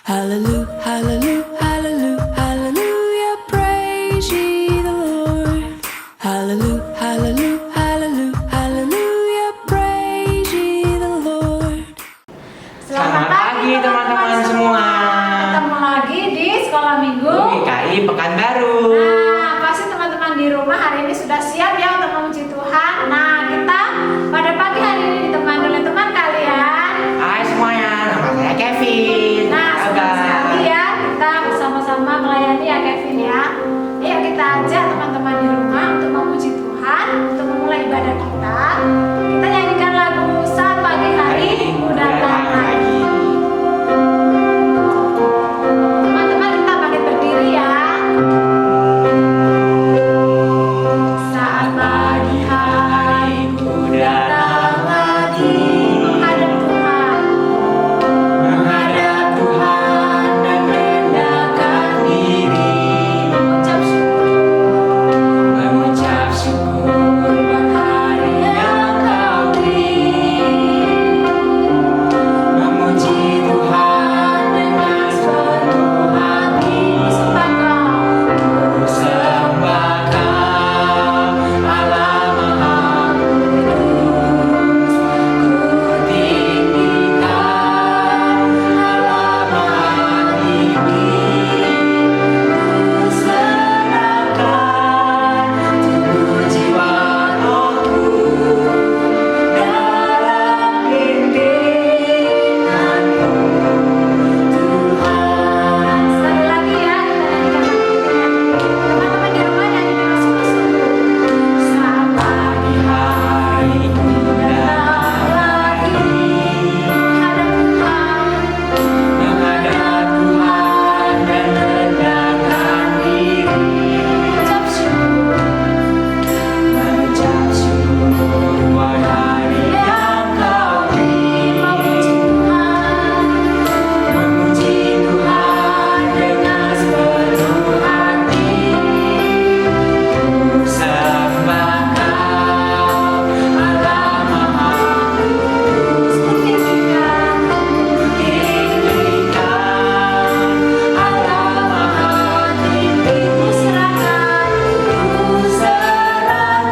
Hallelujah, hallelujah, hallelujah, hallelujah, praise ye the Lord. Hallelujah, hallelujah, hallelujah, hallelujah, praise ye the Lord. Selamat pagi teman-teman semua. Ketemu lagi di Sekolah Minggu GKI Pekanbaru. Nah, pasti teman-teman di rumah hari ini sudah siap ya untuk memuji Tuhan. Nah, kita pada pagi hari ini ditemani oleh teman kalian. Hai semuanya, nama saya Kevin. Nah, senang sekali ya kita bersama-sama melayani ya Kevin ya. Ayo kita ajak teman-teman di rumah untuk memuji Tuhan, untuk memulai ibadah kita. Kita nyanyikan lagu Saat Pagi Hari Datang Lagi. Teman-teman kita bangkit berdiri ya. Saat pagi hari ku datang lagi menghadap Tuhan. Menghadap Tuhan dan merendahkan diri, Mengucap syukur buat hari yang Kau beri. memuji Tuhan dengan Sepenuh hati sembah Kau. sembah Kau, Allah Maha Kudus. Ku tinggikan Allah Maha Tinggi. Ku serahkan tubuh jiwa rohku dalam bimbingan-Mu, Tuhan. Sekali lagi ya, teman-teman di rumah nyanyi dengan sungguh-sungguh. Saat pagi hari ku datang lagi menghadap Tuhan. Menghadap Tuhan dan merendahkan diri, Mengucap syukur buat hari yang Kau beri. memuji Tuhan. Memuji Tuhan dengan sepenuh hati, ku sembah Kau, Allah Maha Kudus. Ku tinggikan Allah Maha Tinggi. ku serahkan Ku serahkan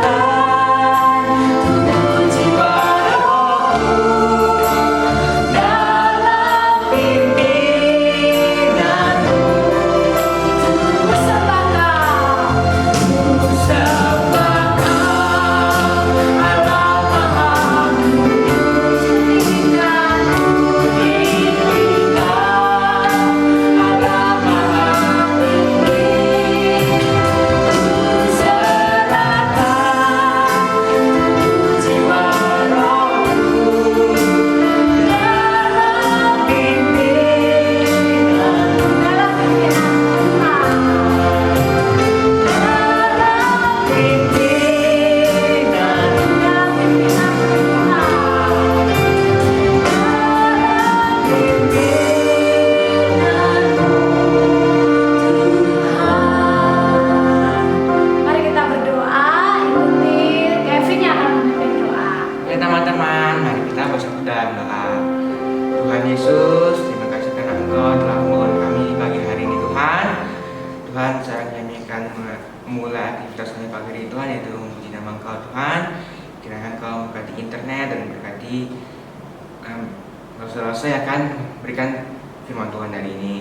tubuh jiwa rohku dalam bimbingan-Mu, ku sembah Kau. ku sembah Kau, Allah Maha Kudus. Tinggikan Allah Maha Tinggi. Ku serahkan tubuh jiwa rohku dalam bimbingan-Mu, dalam pimpinan Tuhan. dalam bimbingan-Mu, Dalam pimpinan Tuhan. Mari kita berdoa, ikuti Kevin yang akan memimpin doa. Ya teman-teman, mari kita bersatu dalam doa. Tuhan Yesus, terima kasih karena Engkau telah membangun kami pagi hari ini Tuhan. Tuhan, sekarang kami akan memulai aktivitas kami pagi hari ini Tuhan, yaitu memuji nama Engkau Tuhan. Kiranya Engkau memberkati internet dan memberkati saudara-saudara yang akan berikan firman Tuhan hari ini.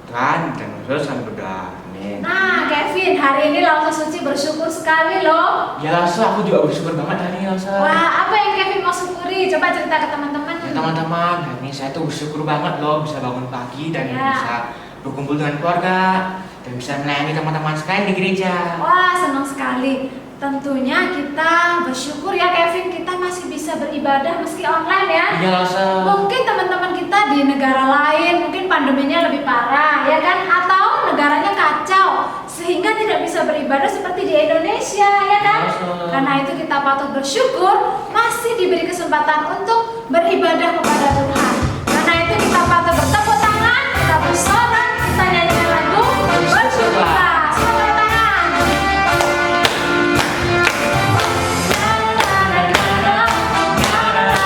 Tuhan, dan terus kami berdoa. Amin. Nah, Kevin, hari ini Lausa Suci bersyukur sekali loh. Ya Lasa, aku juga bersyukur banget hari ini Lasa. Wah, apa yang Kevin mau syukuri? Coba cerita ke teman-teman. Ya teman-teman, hari ini saya tuh bersyukur banget loh bisa bangun pagi dan Ya. bisa berkumpul dengan keluarga dan bisa melayani teman-teman sekalian di gereja. Wah, senang sekali. Tentunya kita bersyukur ya Kevin, kita masih bisa beribadah meski online ya. Iya Lasa. Mungkin teman-teman kita di negara lain mungkin pandeminya lebih parah ya kan, atau negaranya kacau sehingga tidak bisa beribadah seperti di Indonesia ya kan. Betul. Karena itu kita patut bersyukur masih diberi kesempatan untuk beribadah kepada Tuhan. Karena itu kita patut bertepuk tangan, kita bersorak, kita nyanyikan lagu bersyukurlah. Selamat tangan. La, la, la, la, la, la, la, la.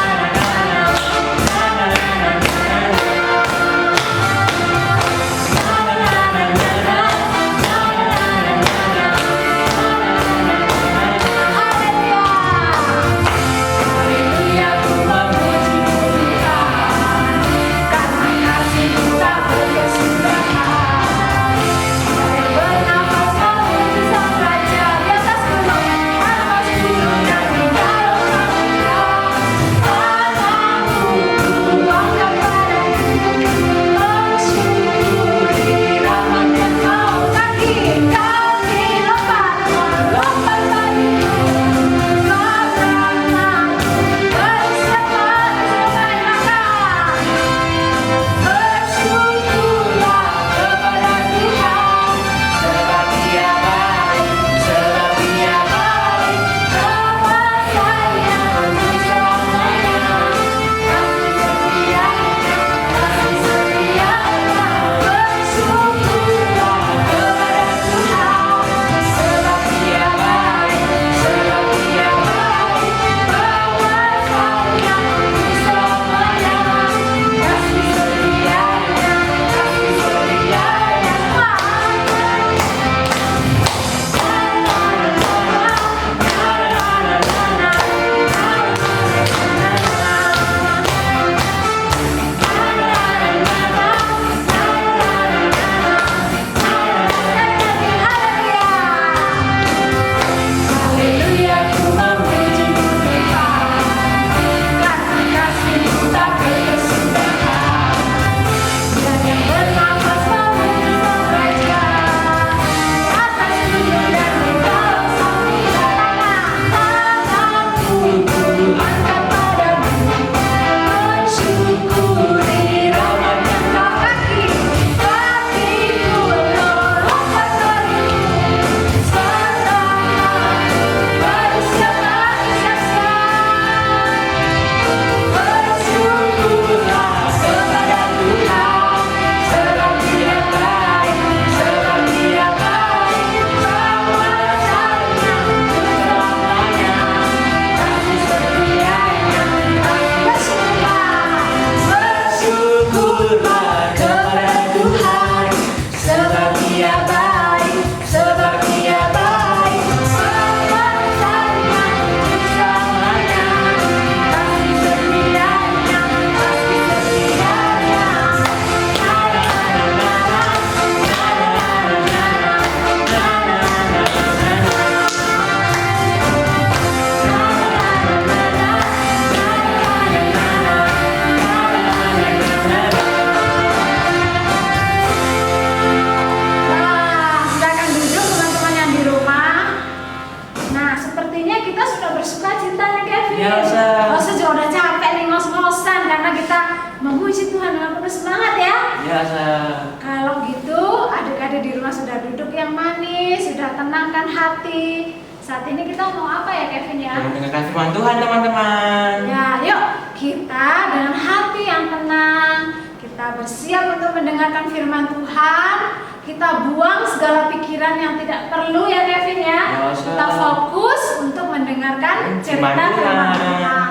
Ya, Ustaz. Ustaz juga udah capek nih ngos-ngosan karena kita memuji Tuhan dengan penuh semangat ya. Ya, Ustaz. Kalau gitu, adik-adik di rumah sudah duduk yang manis, sudah tenangkan hati. Saat ini kita mau apa ya Kevin ya? Kita mendengarkan firman Tuhan, teman-teman. Ya, yuk kita dengan hati yang tenang, kita bersiap untuk mendengarkan firman Tuhan. Kita buang segala pikiran yang tidak perlu ya Kevin ya. Ya, Ustaz. Kita fokus untuk mendengarkan cerita Firman firman Tuhan. Tuhan.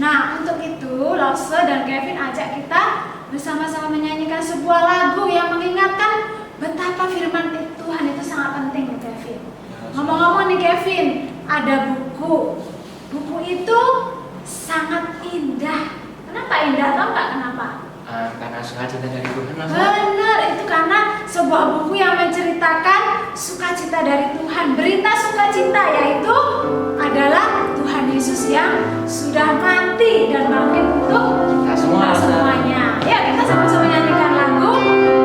Nah, untuk itu Lause dan Kevin ajak kita bersama-sama menyanyikan sebuah lagu yang mengingatkan betapa firman Tuhan itu sangat penting ya Kevin. Ngomong-ngomong nih Kevin, ada buku. Buku itu sangat indah. Kenapa indah? Tahu nggak kenapa? Karena sukacita dari Tuhan, Ustaz. Benar, itu karena sebuah buku yang menceritakan sukacita dari Tuhan. Berita sukacita yaitu adalah Tuhan Yesus yang sudah mati dan bangkit untuk Kita semua, kita semuanya. Ya, kita sama-sama nyanyikan lagu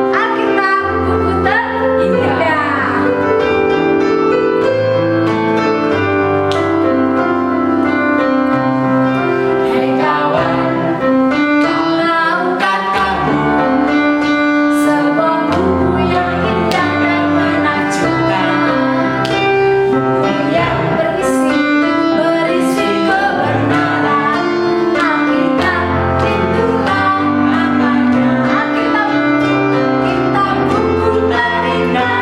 Alkitab buku terindah. Hei kawan, tahukah kamu sebuah buku yang indah dan menakjubkan, buku yang berisi kebenaran. Alkitab itulah namanya. Alkitab buku terindah,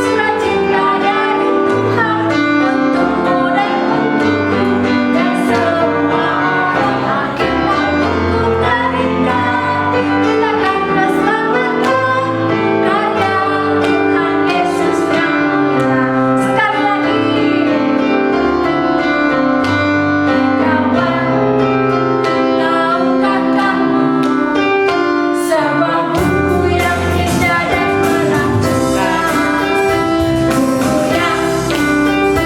surat cinta dari Tuhan untukmu dan untukku dan semua orang. Alkitab buku terindah, kita akan keselamatan karya Tuhan Yesus yang mulia. Sekali lagi, kawan, tahukah kamu sebuah buku yang indah dan menakjubkan, buku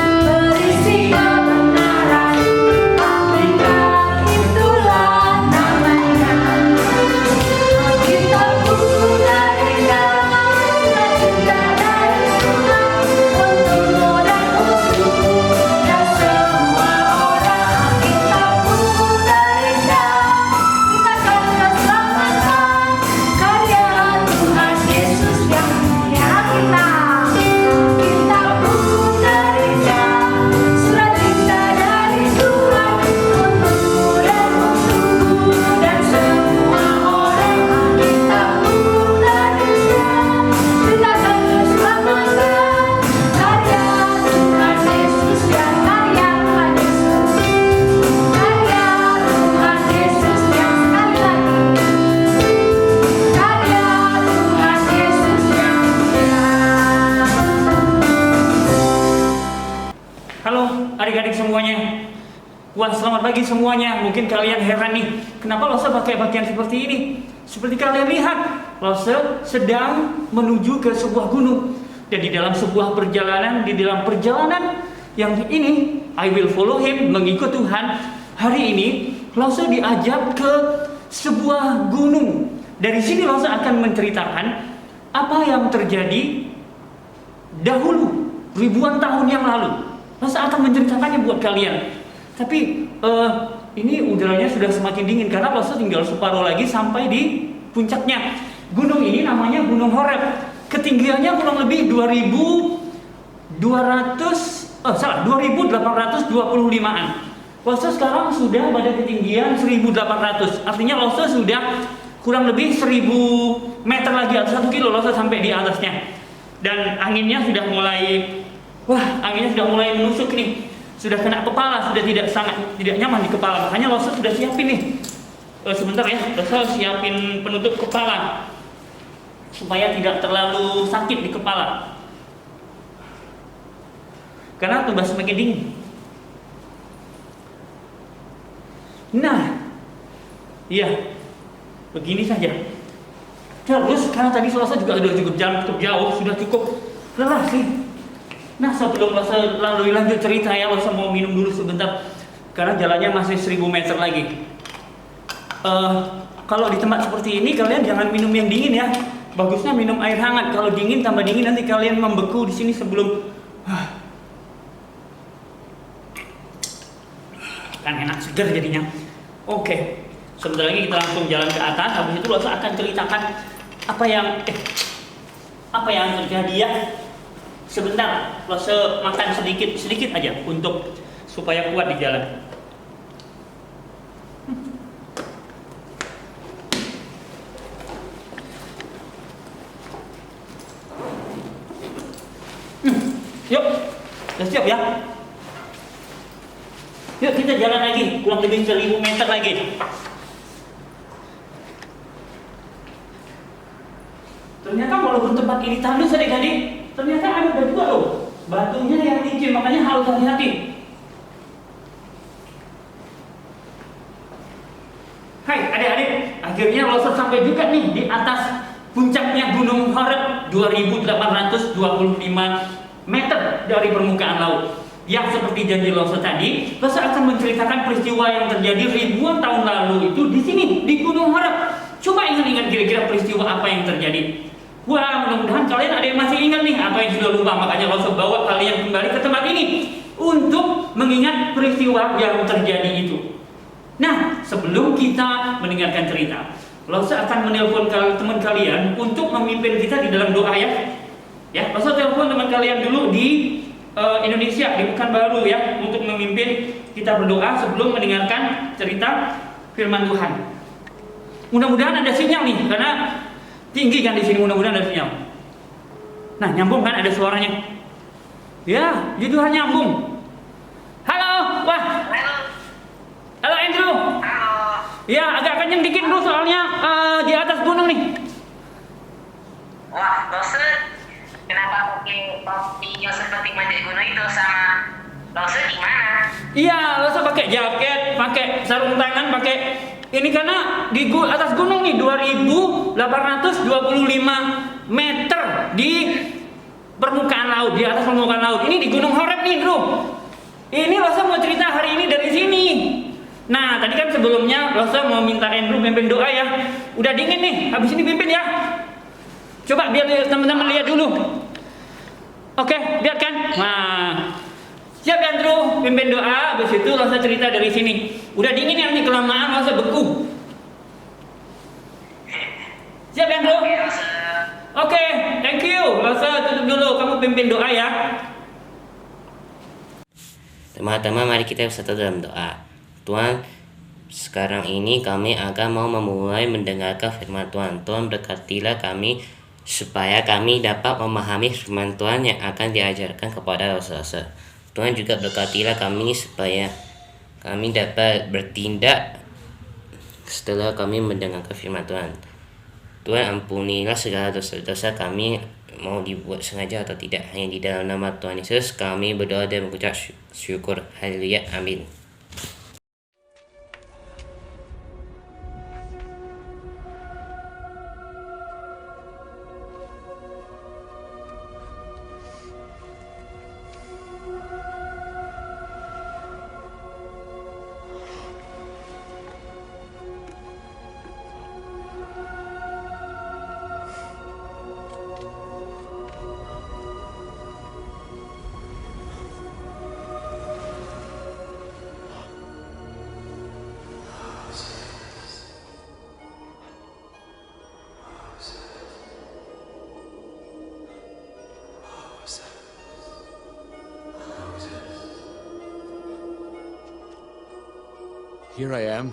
yang berisi kebenaran. Alkitab itulah namanya. Alkitab buku terindah, surat cinta dari Tuhan untukmu dan untukku dan semua orang. Alkitab buku terindah, kita akan keselamatan karya Tuhan Yesus yang mulia. Alkitab buku terindah, surat cinta dari Tuhan untukmu dan untukku dan semua orang. Alkitab buku terindah, kita akan keselamatan karya Tuhan Yesus yang karya Tuhan Yesus, karya Tuhan Yesus yang sekali lagi, karya Tuhan Yesus yang mulia. Halo adik-adik semuanya. Wah, selamat pagi semuanya. Mungkin kalian heran nih, kenapa Lause pakai pakaian seperti ini? Seperti kalian lihat, Lause sedang menuju ke sebuah gunung. Dan di dalam sebuah perjalanan, di dalam perjalanan yang ini, I will follow him, mengikut Tuhan. Hari ini, Lause diajak ke sebuah gunung. Dari sini Lause akan menceritakan apa yang terjadi dahulu, ribuan tahun yang lalu. Lause akan menceritakannya buat kalian. Tapi ini udaranya sudah semakin dingin karena Lause tinggal separuh lagi sampai di puncaknya. Gunung ini namanya Gunung Horeb. Ketinggiannya kurang lebih 2825-an. Lause sekarang sudah pada ketinggian 1800. Artinya Lause sudah kurang lebih 1000 meter lagi atau 1 kilo Lause sampai di atasnya. Dan anginnya sudah mulai menusuk nih. Sudah kena kepala, sudah tidak nyaman di kepala. Makanya Lause sudah siapin nih. Sebentar ya, Lause siapin penutup kepala supaya tidak terlalu sakit di kepala. Karena tuh semakin dingin. Nah, iya, begini saja. Terus karena tadi Lause juga sudah cukup jauh, sudah cukup lelah sih. Nah, sebelum Lause lanjut cerita ya, Lause mau minum dulu sebentar karena jalannya masih 1000 meter lagi. Kalau di tempat seperti ini kalian jangan minum yang dingin ya. Bagusnya minum air hangat. Kalau dingin tambah dingin nanti kalian membeku di sini sebelum. kan enak seger jadinya. Oke, sebentar lagi kita langsung jalan ke atas. Habis itu Losa akan ceritakan apa yang terjadi ya. Sebentar, Losa makan sedikit aja untuk supaya kuat di jalan. Yuk, udah siap ya? Yuk kita jalan lagi, kurang lebih 1000 meter lagi. Ternyata walaupun tempat ini tandus adik-adik, ternyata ada juga loh batunya yang licin, makanya harus hati-hati. Hai adik-adik, akhirnya Losa sampai juga nih di atas puncaknya Gunung Horeb 2825 meter dari permukaan laut. Yang seperti janji Losa tadi, Losa akan menceritakan peristiwa yang terjadi ribuan tahun lalu itu di sini, di Gunung Horeb. Coba ingat-ingat kira-kira peristiwa apa yang terjadi. Wah, mudah-mudahan kalian ada yang masih ingat nih apa yang sudah lupa. Makanya Losa bawa kalian kembali ke tempat ini untuk mengingat peristiwa yang terjadi itu. Nah, sebelum kita mendengarkan cerita, Losa akan menelpon teman kalian untuk memimpin kita di dalam doa ya. Ya, Losa telepon teman kalian dulu di Indonesia, di Pekanbaru ya, untuk memimpin kita berdoa sebelum mendengarkan cerita firman Tuhan. Mudah-mudahan ada sinyal nih, karena tinggi kan di sini, mudah-mudahan ada sinyal. Nah, nyambung kan, ada suaranya. Ya, puji Tuhan nyambung. Halo, wah. Halo Andrew. Halo. Ya, agak kenceng dikit dulu soalnya di atas gunung nih. Wah, Losa, kenapa mungkin video seperti manjat gunung itu sama Losa di mana? Iya, Losa pakai jaket, pakai sarung tangan, pakai ini karena di atas gunung nih 2825 meter di permukaan laut, di atas permukaan laut. Ini di Gunung Horeb nih, Bro. Ini Losa mau cerita hari ini dari sini. Nah, tadi kan sebelumnya Losa mau minta Andrew pimpin doa ya. Udah dingin nih, habis ini pimpin ya. Coba biar teman-teman lihat dulu. Oke, lihat kan? Nah, siap Andrew, pimpin doa. Habis itu Losa cerita dari sini. Udah dingin ya, nih kelamaan Losa beku. Siap Andrew? Oke, thank you. Losa tutup dulu, kamu pimpin doa ya. Teman-teman, mari kita bersatu dalam doa. Tuhan, sekarang ini kami akan mau memulai mendengarkan firman Tuhan. Tuhan berkatilah kami supaya kami dapat memahami firman Tuhan yang akan diajarkan kepada Losa. Tuhan juga berkatilah kami supaya kami dapat bertindak setelah kami mendengarkan firman Tuhan. Tuhan, ampunilah segala dosa-dosa kami, mau dibuat sengaja atau tidak. Hanya di dalam nama Tuhan Yesus kami berdoa dan mengucap syukur. Haleluya, amin. Here I am.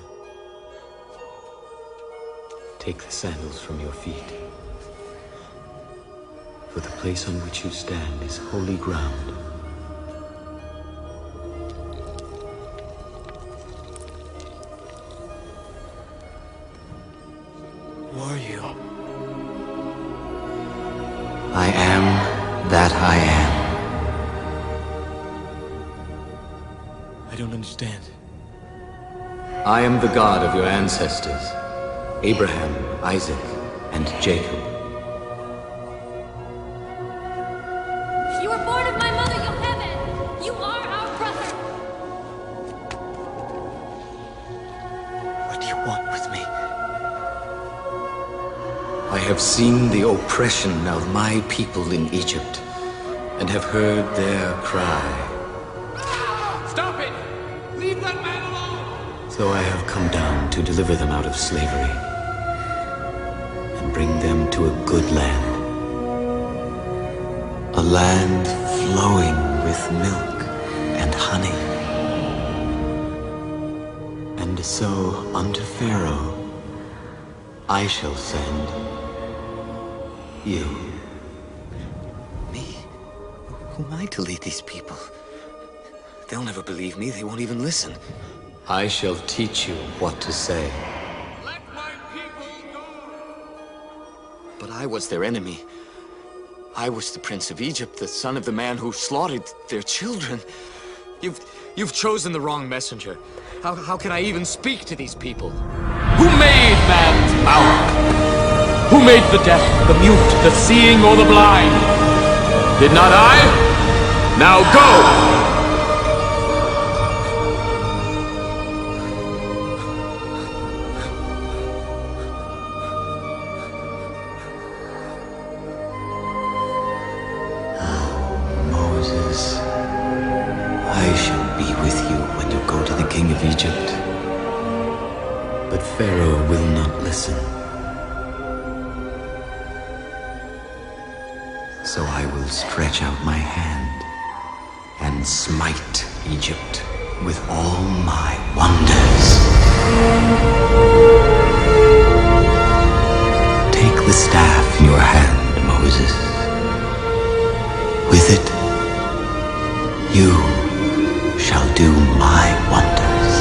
Take the sandals from your feet, for the place on which you stand is holy ground. Who are you? I am that I am. I don't understand. I am the God of your ancestors, Abraham, Isaac, and Jacob. You were born of my mother, Yocheved. You are our brother. What do you want with me? I have seen the oppression of my people in Egypt, and have heard their cry. Stop it! Leave that man! So I have come down to deliver them out of slavery and bring them to a good land. A land flowing with milk and honey. And so unto Pharaoh I shall send you. Me? Who am I to lead these people? They'll never believe me. They won't even listen. I shall teach you what to say. Let my people go! But I was their enemy. I was the Prince of Egypt, the son of the man who slaughtered their children. You've chosen the wrong messenger. How can I even speak to these people? Who made man's mouth? Who made the deaf, the mute, the seeing, or the blind? Did not I? Now go! Moses, I shall be with you when you go to the king of Egypt. But Pharaoh will not listen. So I will stretch out my hand and smite Egypt with all my wonders. Take the staff in your hand, Moses. With it, you shall do my wonders.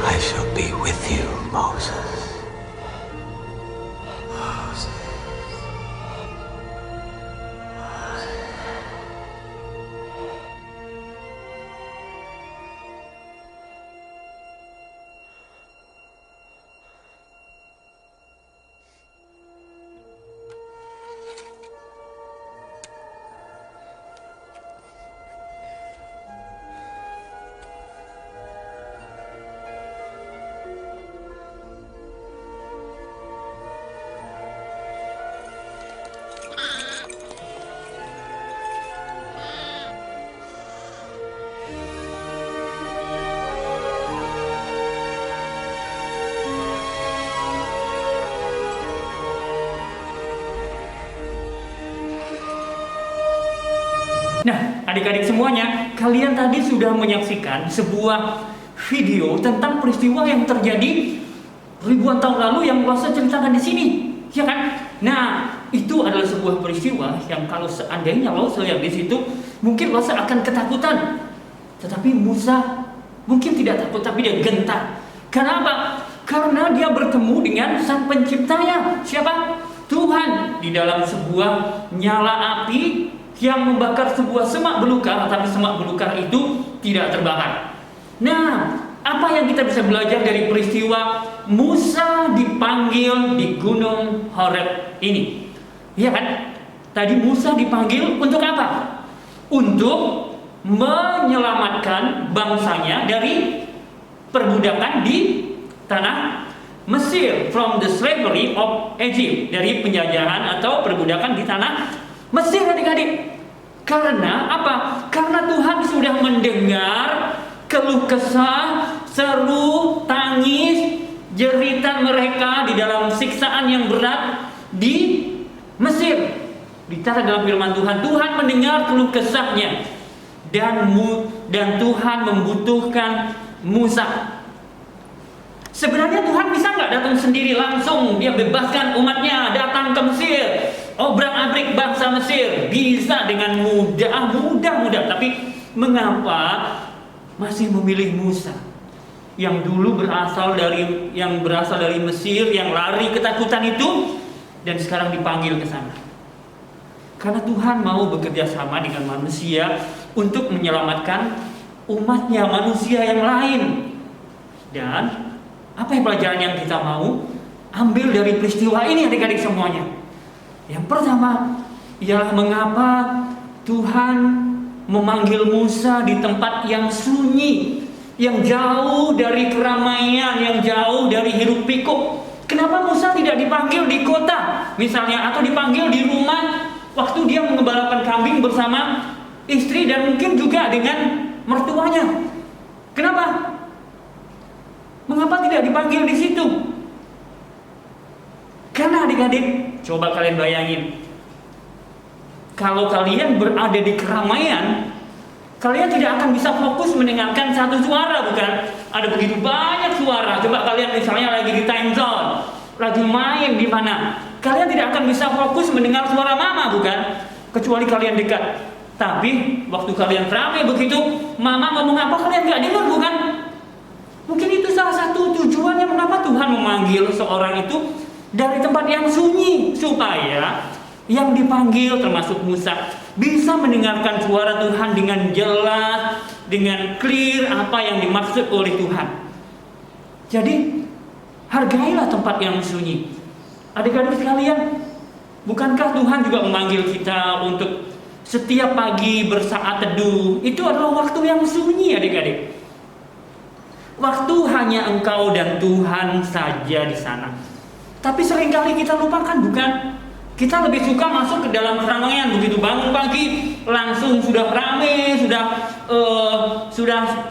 I shall be with you, Moses. Nah, adik-adik semuanya, kalian tadi sudah menyaksikan sebuah video tentang peristiwa yang terjadi ribuan tahun lalu yang Lose ceritakan di sini, ya kan? Nah, itu adalah sebuah peristiwa yang kalau seandainya Lose yang di situ, mungkin Lose akan ketakutan. Tetapi Musa mungkin tidak takut, tapi dia gentar. Kenapa? Karena dia bertemu dengan sang penciptanya. Siapa? Tuhan. Di dalam sebuah nyala api yang membakar sebuah semak belukar, tapi semak belukar itu tidak terbakar. Nah, apa yang kita bisa belajar dari peristiwa Musa dipanggil di Gunung Horeb ini? Iya kan? Tadi Musa dipanggil untuk apa? Untuk menyelamatkan bangsanya dari perbudakan di tanah Mesir, from the slavery of Egypt, dari penjajahan atau perbudakan di tanah Mesir, adik-adik. Karena apa? Karena Tuhan sudah mendengar keluh kesah, seru, tangis, jeritan mereka di dalam siksaan yang berat di Mesir. Bicara dalam firman Tuhan, Tuhan mendengar keluh kesahnya dan Tuhan membutuhkan Musa. Sebenarnya Tuhan bisa nggak datang sendiri langsung, dia bebaskan umatnya datang ke Mesir, obrak-abrik bangsa Mesir? Bisa dengan mudah. Tapi mengapa masih memilih Musa yang dulu berasal dari Mesir, yang lari ketakutan itu, dan sekarang dipanggil ke sana? Karena Tuhan mau bekerja sama dengan manusia untuk menyelamatkan umatnya, manusia yang lain. Dan apa yang pelajaran yang kita mau ambil dari peristiwa ini, adik-adik semuanya? Yang pertama ialah mengapa Tuhan memanggil Musa di tempat yang sunyi, yang jauh dari keramaian, yang jauh dari hiruk pikuk. Kenapa Musa tidak dipanggil di kota misalnya, atau dipanggil di rumah waktu dia mengembalakan kambing bersama istri dan mungkin juga dengan mertuanya. Kenapa? Mengapa tidak dipanggil di situ? Karena adik-adik, coba kalian bayangin, kalau kalian berada di keramaian, kalian tidak akan bisa fokus mendengarkan satu suara, bukan? Ada begitu banyak suara. Coba kalian misalnya lagi di time zone, lagi main di mana, kalian tidak akan bisa fokus mendengar suara mama, bukan? Kecuali kalian dekat. Tapi waktu kalian ramai begitu, mama ngomong apa kalian nggak dengar, bukan? Mungkin itu salah satu tujuannya mengapa Tuhan memanggil seorang itu dari tempat yang sunyi, supaya yang dipanggil termasuk Musa bisa mendengarkan suara Tuhan dengan jelas, dengan clear apa yang dimaksud oleh Tuhan. Jadi hargailah tempat yang sunyi. Adik-adik sekalian, bukankah Tuhan juga memanggil kita untuk setiap pagi bersaat teduh? Itu adalah waktu yang sunyi, adik-adik. Waktu hanya engkau dan Tuhan saja di sana. Tapi seringkali kita lupakan, bukan? Kita lebih suka masuk ke dalam keramaian, begitu bangun pagi langsung sudah ramai, sudah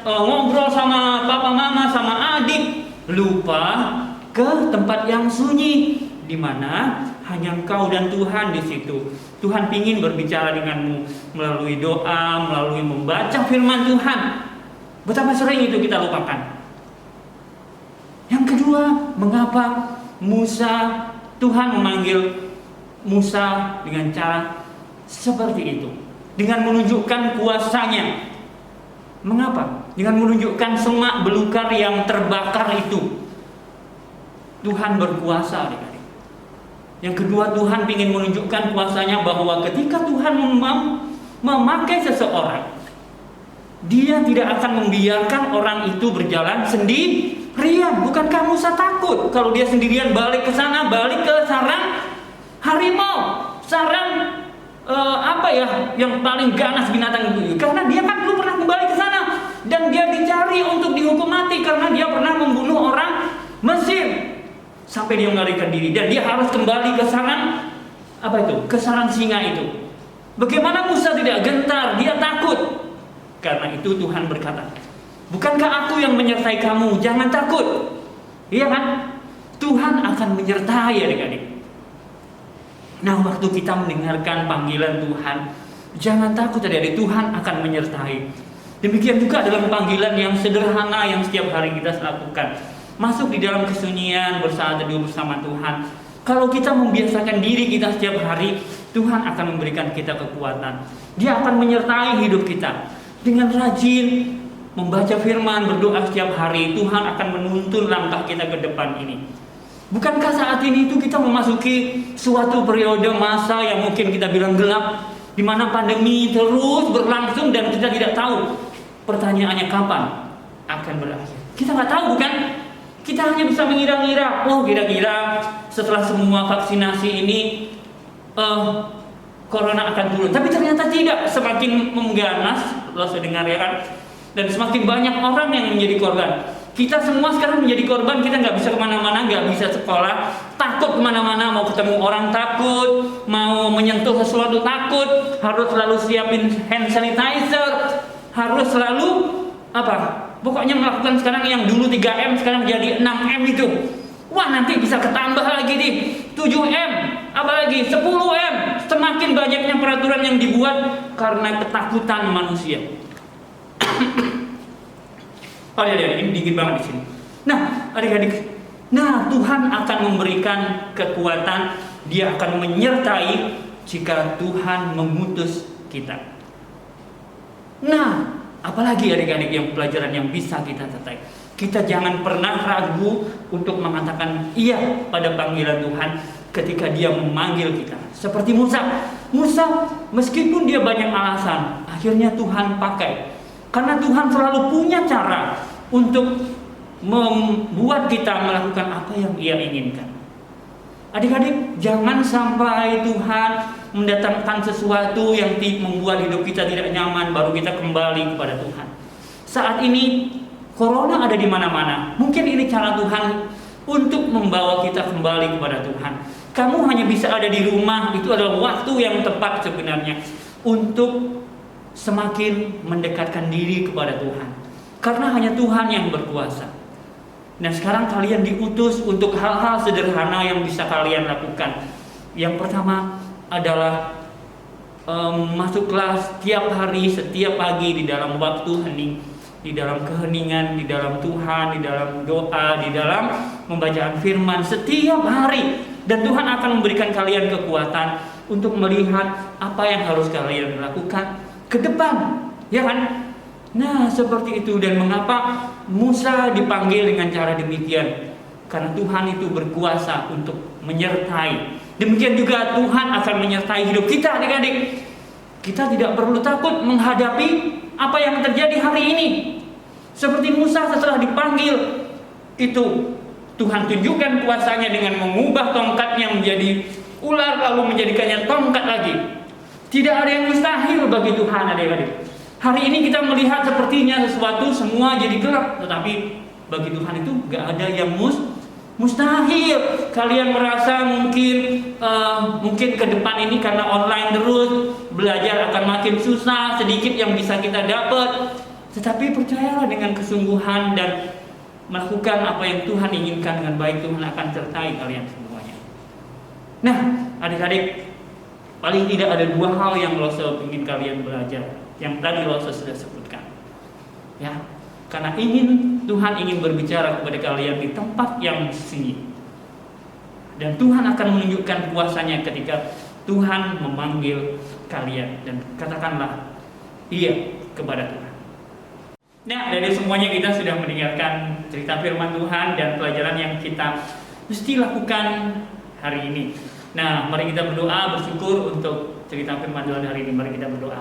ngobrol sama papa mama sama adik, lupa ke tempat yang sunyi di mana hanya engkau dan Tuhan di situ. Tuhan ingin berbicara denganmu melalui doa, melalui membaca firman Tuhan. Betapa sering itu kita lupakan. Yang kedua, mengapa Tuhan memanggil Musa dengan cara seperti itu, dengan menunjukkan kuasanya? Mengapa? Dengan menunjukkan semak belukar yang terbakar itu. Tuhan berkuasa, adik-adik. Yang kedua, Tuhan ingin menunjukkan kuasanya bahwa ketika Tuhan memakai seseorang, Dia tidak akan membiarkan orang itu berjalan sendirian. Bukankah Musa takut kalau dia sendirian balik ke sana, balik ke sarang harimau, sarang yang paling ganas binatang itu? Karena dia kan belum pernah kembali ke sana dan dia dicari untuk dihukum mati karena dia pernah membunuh orang Mesir sampai dia melarikan diri, dan dia harus kembali ke sarang ke sarang singa itu. Bagaimana Musa tidak gentar? Dia takut. Karena itu Tuhan berkata, bukankah aku yang menyertai kamu? Jangan takut. Iya kan? Tuhan akan menyertai, adik-adik. Nah, waktu kita mendengarkan panggilan Tuhan, jangan takut, adik-adik. Tuhan akan menyertai. Demikian juga dalam panggilan yang sederhana yang setiap hari kita lakukan. Masuk di dalam kesunyian, bersaat teduh bersama Tuhan. Kalau kita membiasakan diri kita setiap hari, Tuhan akan memberikan kita kekuatan. Dia akan menyertai hidup kita. Dengan rajin membaca firman, berdoa setiap hari, Tuhan akan menuntun langkah kita ke depan ini. Bukankah saat ini itu kita memasuki suatu periode masa yang mungkin kita bilang gelap, di mana pandemi terus berlangsung dan kita tidak tahu pertanyaannya kapan akan berakhir. Kita nggak tahu, bukan? Kita hanya bisa mengira-ngira, kira-kira setelah semua vaksinasi ini Corona akan turun. Tapi ternyata tidak, semakin mengganas, lo sudah dengar ya kan? Dan semakin banyak orang yang menjadi korban. Kita semua sekarang menjadi korban, kita nggak bisa kemana-mana, nggak bisa sekolah, takut kemana-mana, mau ketemu orang takut, mau menyentuh sesuatu takut, harus selalu siapin hand sanitizer, harus selalu pokoknya melakukan sekarang yang dulu 3M sekarang jadi 6M itu. Wah, nanti bisa ketambah lagi nih 7M, apalagi 10M. Semakin banyaknya peraturan yang dibuat karena ketakutan manusia. Adik-adik, ini dingin banget di sini. Nah, adik-adik, Tuhan akan memberikan kekuatan. Dia akan menyertai jika Tuhan mengutus kita. Nah, apalagi adik-adik yang pelajaran yang bisa kita catat. Kita jangan pernah ragu untuk mengatakan iya pada panggilan Tuhan ketika Dia memanggil kita. Seperti Musa, meskipun dia banyak alasan, akhirnya Tuhan pakai. Karena Tuhan selalu punya cara untuk membuat kita melakukan apa yang Ia inginkan. Adik-adik, jangan sampai Tuhan mendatangkan sesuatu yang membuat hidup kita tidak nyaman baru kita kembali kepada Tuhan. Saat ini Corona ada di mana-mana. Mungkin ini cara Tuhan untuk membawa kita kembali kepada Tuhan. Kamu hanya bisa ada di rumah, itu adalah waktu yang tepat sebenarnya untuk semakin mendekatkan diri kepada Tuhan. Karena hanya Tuhan yang berkuasa. Nah, sekarang kalian diutus untuk hal-hal sederhana yang bisa kalian lakukan. Yang pertama adalah masuklah setiap hari, setiap pagi di dalam waktu hening, di dalam keheningan, di dalam Tuhan, di dalam doa, di dalam membacaan firman setiap hari. Dan Tuhan akan memberikan kalian kekuatan untuk melihat apa yang harus kalian lakukan ke depan, ya kan? Nah, seperti itu. Dan mengapa Musa dipanggil dengan cara demikian? Karena Tuhan itu berkuasa untuk menyertai. Demikian juga Tuhan akan menyertai hidup kita, adik-adik. Kita tidak perlu takut menghadapi apa yang terjadi hari ini. Seperti Musa setelah dipanggil, itu Tuhan tunjukkan kuasanya dengan mengubah tongkatnya menjadi ular, lalu menjadikannya tongkat lagi. Tidak ada yang mustahil bagi Tuhan, adik-adik. Hari ini kita melihat sepertinya sesuatu semua jadi gelap, tetapi bagi Tuhan itu gak ada yang mustahil. Kalian merasa mungkin ke depan ini karena online terus belajar akan makin susah, sedikit yang bisa kita dapat. Tetapi percayalah dengan kesungguhan dan melakukan apa yang Tuhan inginkan dengan baik, Tuhan akan sertai kalian semuanya. Nah, adik-adik, paling tidak ada dua hal yang Lose ingin kalian belajar, yang tadi Lose sudah sebutkan. Ya, karena Tuhan ingin berbicara kepada kalian di tempat yang sunyi. Dan Tuhan akan menunjukkan kuasanya ketika Tuhan memanggil kalian. Dan katakanlah iya kepada Tuhan. Nah, dari semuanya kita sudah mendengarkan cerita firman Tuhan dan pelajaran yang kita mesti lakukan hari ini. Nah, mari kita berdoa, bersyukur untuk cerita firman Tuhan hari ini. Mari kita berdoa.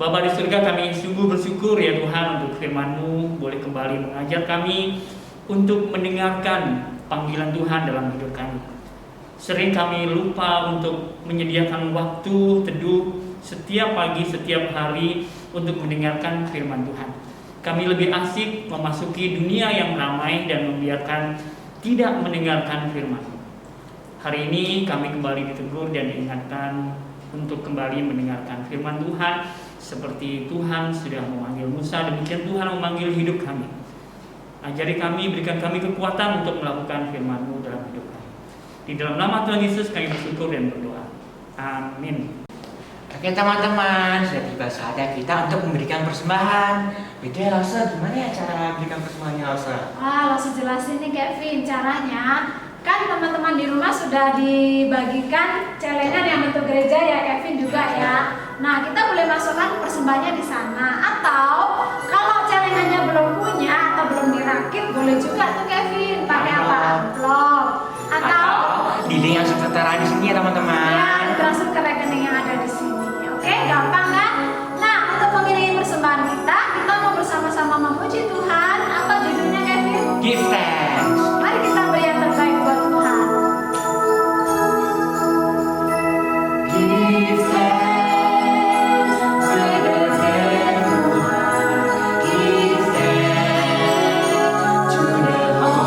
Bapa di surga, kami sungguh bersyukur ya Tuhan untuk firman-Mu boleh kembali mengajar kami untuk mendengarkan panggilan Tuhan dalam hidup kami. Sering kami lupa untuk menyediakan waktu teduh setiap pagi, setiap hari untuk mendengarkan firman Tuhan. Kami lebih asik memasuki dunia yang ramai dan membiarkan tidak mendengarkan firman. Hari ini kami kembali ditegur dan diingatkan untuk kembali mendengarkan firman Tuhan. Seperti Tuhan sudah memanggil Musa, demikian Tuhan memanggil hidup kami. Ajari kami, berikan kami kekuatan untuk melakukan firman-Mu dalam hidup kami. Di dalam nama Tuhan Yesus kami bersyukur dan berdoa. Amin. Oke teman-teman, sudah tiba saatnya kita untuk memberikan persembahan. Itu ya Lose, gimana ya cara berikan persembahannya Lose? Lose jelasin nih Kevin caranya. Kan teman-teman di rumah sudah dibagikan celengan yang bentuk gereja ya Kevin juga ya. Nah, kita boleh masukkan persembahannya di sana. Atau kalau celengannya belum punya atau belum dirakit, boleh juga tuh Kevin pakai apa? Amplop. Atau di link yang tertera di sini ya teman-teman. Ya, ditransfer ke rekening yang ada di sini. Oke, gampang kan? Nah, untuk mengirim persembahan kita mau bersama-sama memuji Tuhan. Apa judulnya Kevin? Give thanks. Mari kita beri yang terbaik buat Tuhan. Give thanks. Give thanks to the Lord.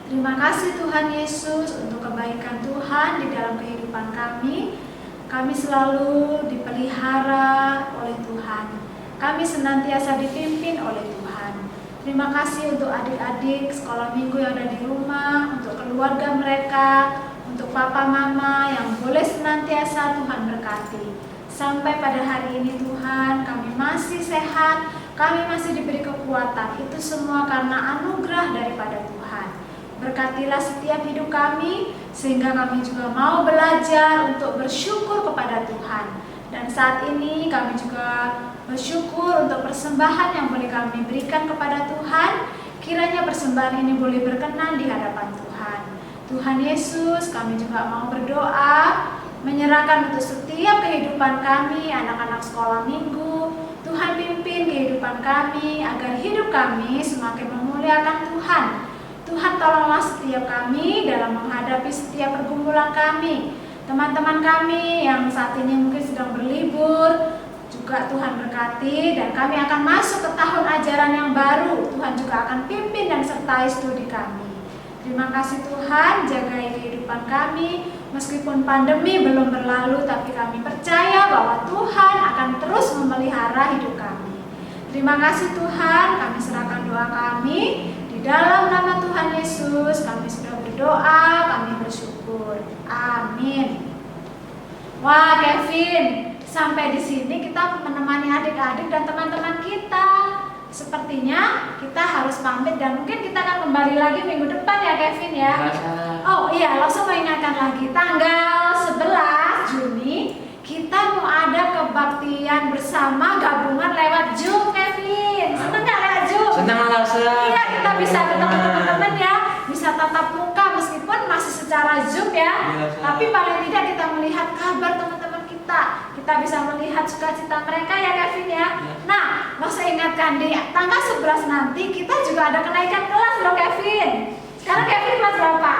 Terima kasih Tuhan Yesus untuk kebaikan Tuhan di dalam kehidupan kami. Kami selalu dipelihara oleh Tuhan. Kami senantiasa dipimpin oleh Tuhan. Terima kasih untuk adik-adik sekolah minggu yang ada di rumah, untuk keluarga mereka, untuk papa mama yang boleh senantiasa Tuhan berkati. Sampai pada hari ini Tuhan, kami masih sehat, kami masih diberi kekuatan. Itu semua karena anugerah daripada Tuhan. Berkatilah setiap hidup kami, sehingga kami juga mau belajar untuk bersyukur kepada Tuhan. Dan saat ini kami juga bersyukur untuk persembahan yang boleh kami berikan kepada Tuhan. Kiranya persembahan ini boleh berkenan di hadapan Tuhan. Tuhan Yesus, kami juga mau berdoa, menyerahkan untuk setiap kehidupan kami, anak-anak sekolah minggu. Tuhan pimpin kehidupan kami, agar hidup kami semakin memuliakan Tuhan. Tuhan tolonglah setiap kami dalam menghadapi setiap pergumulan kami. Teman-teman kami yang saat ini mungkin sedang berlibur, juga Tuhan berkati, dan kami akan masuk ke tahun ajaran yang baru. Tuhan juga akan pimpin dan sertai studi kami. Terima kasih Tuhan, jagai kehidupan kami. Meskipun pandemi belum berlalu, tapi kami percaya bahwa Tuhan akan terus memelihara hidup kami. Terima kasih Tuhan, kami serahkan doa kami. Di dalam nama Tuhan Yesus, kami sudah berdoa, kami bersyukur. Amin. Wah, Kevin, sampai di sini kita menemani adik-adik dan teman-teman kita. Sepertinya kita harus pamit dan mungkin kita akan kembali lagi minggu depan ya, Kevin ya. Oh iya, langsung mengingatkan lagi, tanggal 11 Juni kita mau ada kebaktian bersama gabungan lewat Zoom, Kevin. Seneng nggak lewat Zoom? Senang lah, Iya, kita bisa ketemu teman-teman ya, bisa tatap muka meskipun masih secara Zoom ya. Tapi paling tidak kita melihat kabar teman-teman kita. Kita bisa melihat sukacita mereka ya, Kevin ya. Nah, mau saya ingatkan deh, tanggal 11 nanti kita juga ada kenaikan kelas loh, Kevin. Sekarang Kevin kelas berapa?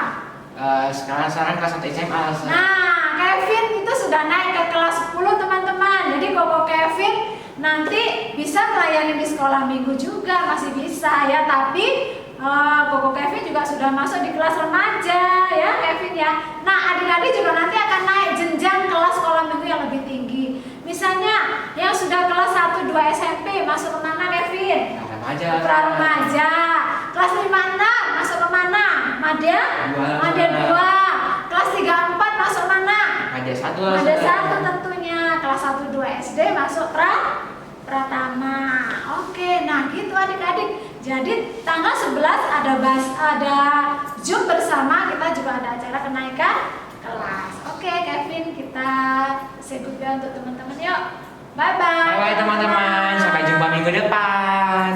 Sekarang kelas 1 SMA. Nah, Kevin itu sudah naik ke kelas 10 teman-teman. Jadi Koko Kevin nanti bisa melayani di sekolah minggu juga, masih bisa ya. Tapi Koko Kevin juga sudah masuk di kelas remaja ya, Kevin ya. Nah, adik-adik juga nanti akan naik jenjang kelas sekolah minggu yang lebih tinggi. Misalnya yang sudah kelas 1, 2 SMP masuk ke mana, Kevin? Remaja. Pra remaja. Kelas 5-6 masuk ke mana? Madya 2. Kelas 3-4 masuk mana? Madya 1. Madya 1 tentunya. Kelas 1-2 SD masuk Pratama. Oke, nah gitu adik-adik. Jadi tanggal 11 ada Zoom bersama, kita juga ada acara kenaikan kelas. Oke, Kevin, kita say goodbye untuk teman-teman yuk. Bye-bye. Bye-bye teman-teman. Sampai jumpa minggu depan.